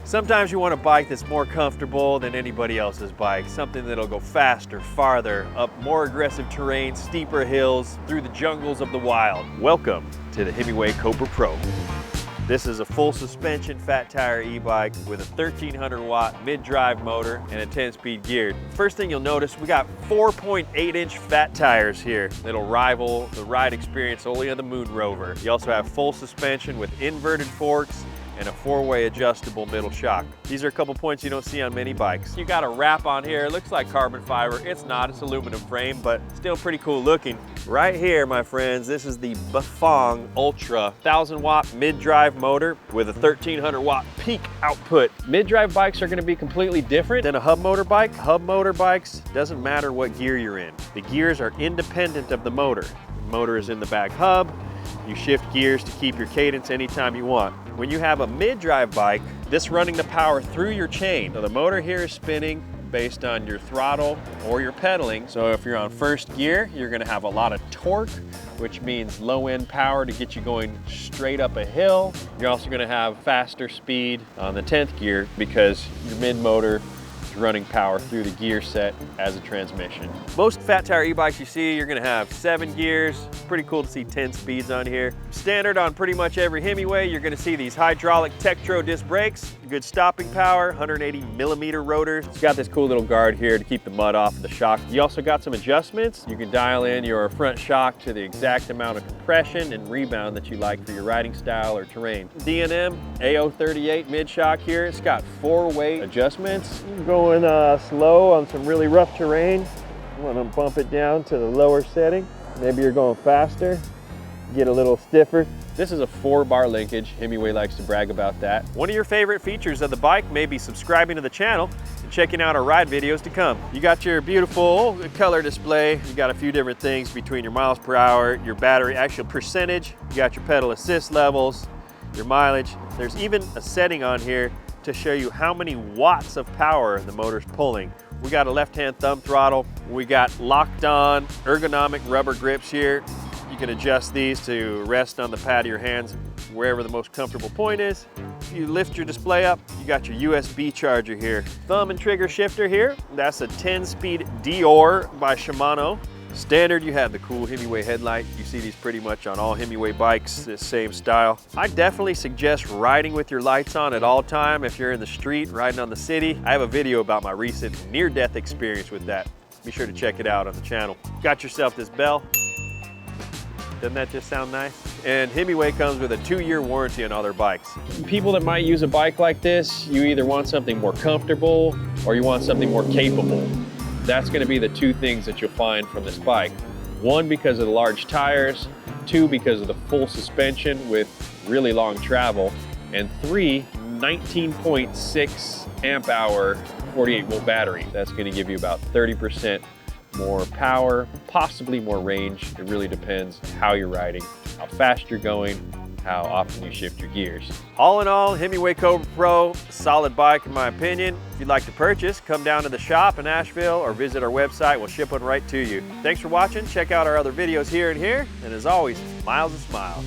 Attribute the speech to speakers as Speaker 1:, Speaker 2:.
Speaker 1: Sometimes you want a bike that's more comfortable than anybody else's bike, something that'll go faster, farther, up more aggressive terrain, steeper hills, through the jungles of the wild. Welcome to the Himiway Cobra Pro. This is a full suspension fat tire e-bike with a 1300 watt mid-drive motor and a 10-speed geared. First thing you'll notice, we got 4.8-inch fat tires here that'll rival the ride experience only on the Moon Rover. You also have full suspension with inverted forks and a 4-way adjustable middle shock. These are a couple points you don't see on many bikes. You got a wrap on here. It looks like carbon fiber. It's not, it's aluminum frame, but still pretty cool looking. Right here, my friends, this is the Bafang Ultra 1000 watt mid-drive motor with a 1300 watt peak output. Mid-drive bikes are gonna be completely different than a hub motor bike. Hub motor bikes, doesn't matter what gear you're in. The gears are independent of the motor. The motor is in the back hub. You shift gears to keep your cadence anytime you want. When you have a mid-drive bike, this running the power through your chain. So the motor here is spinning based on your throttle or your pedaling. So if you're on first gear, you're gonna have a lot of torque, which means low end power to get you going straight up a hill. You're also gonna have faster speed on the 10th gear because your mid motor is running power through the gear set as a transmission. Most fat tire e-bikes you see, you're gonna have 7 gears. Pretty cool to see 10 speeds on here. Standard on pretty much every Himiway, you're gonna see these hydraulic Tektro disc brakes, good stopping power, 180 millimeter rotors. It's got this cool little guard here to keep the mud off of the shock. You also got some adjustments. You can dial in your front shock to the exact amount of compression and rebound that you like for your riding style or terrain. D&M AO38 mid shock here. It's got 4-way adjustments. Going slow on some really rough terrain. You want to bump it down to the lower setting. Maybe you're going faster, get a little stiffer. This is a 4-bar linkage. Himiway likes to brag about that. One of your favorite features of the bike may be subscribing to the channel and checking out our ride videos to come. You got your beautiful color display. You got a few different things between your miles per hour, your battery actual percentage. You got your pedal assist levels, your mileage. There's even a setting on here to show you how many watts of power the motor's pulling. We got a left-hand thumb throttle. We got locked on ergonomic rubber grips here. You can adjust these to rest on the pad of your hands wherever the most comfortable point is. You lift your display up, you got your USB charger here. Thumb and trigger shifter here. That's a 10-speed Dior by Shimano. Standard, you have the cool Himiway headlight. You see these pretty much on all Himiway bikes, this same style. I definitely suggest riding with your lights on at all time if you're in the street, riding on the city. I have a video about my recent near-death experience with that. Be sure to check it out on the channel. Got yourself this bell. Doesn't that just sound nice? And Himiway comes with a 2-year warranty on all their bikes. People that might use a bike like this, you either want something more comfortable or you want something more capable. That's gonna be the 2 things that you'll find from this bike. 1, because of the large tires, 2, because of the full suspension with really long travel, and 3, 19.6 amp hour 48 volt battery. That's gonna give you about 30% more power, possibly more range. It really depends how you're riding, how fast you're going, how often you shift your gears. All in all, Himiway Cobra Pro, solid bike in my opinion. If you'd like to purchase, come down to the shop in Asheville or visit our website. We'll ship one right to you. Thanks for watching. Check out our other videos here and here. And as always, miles and smiles.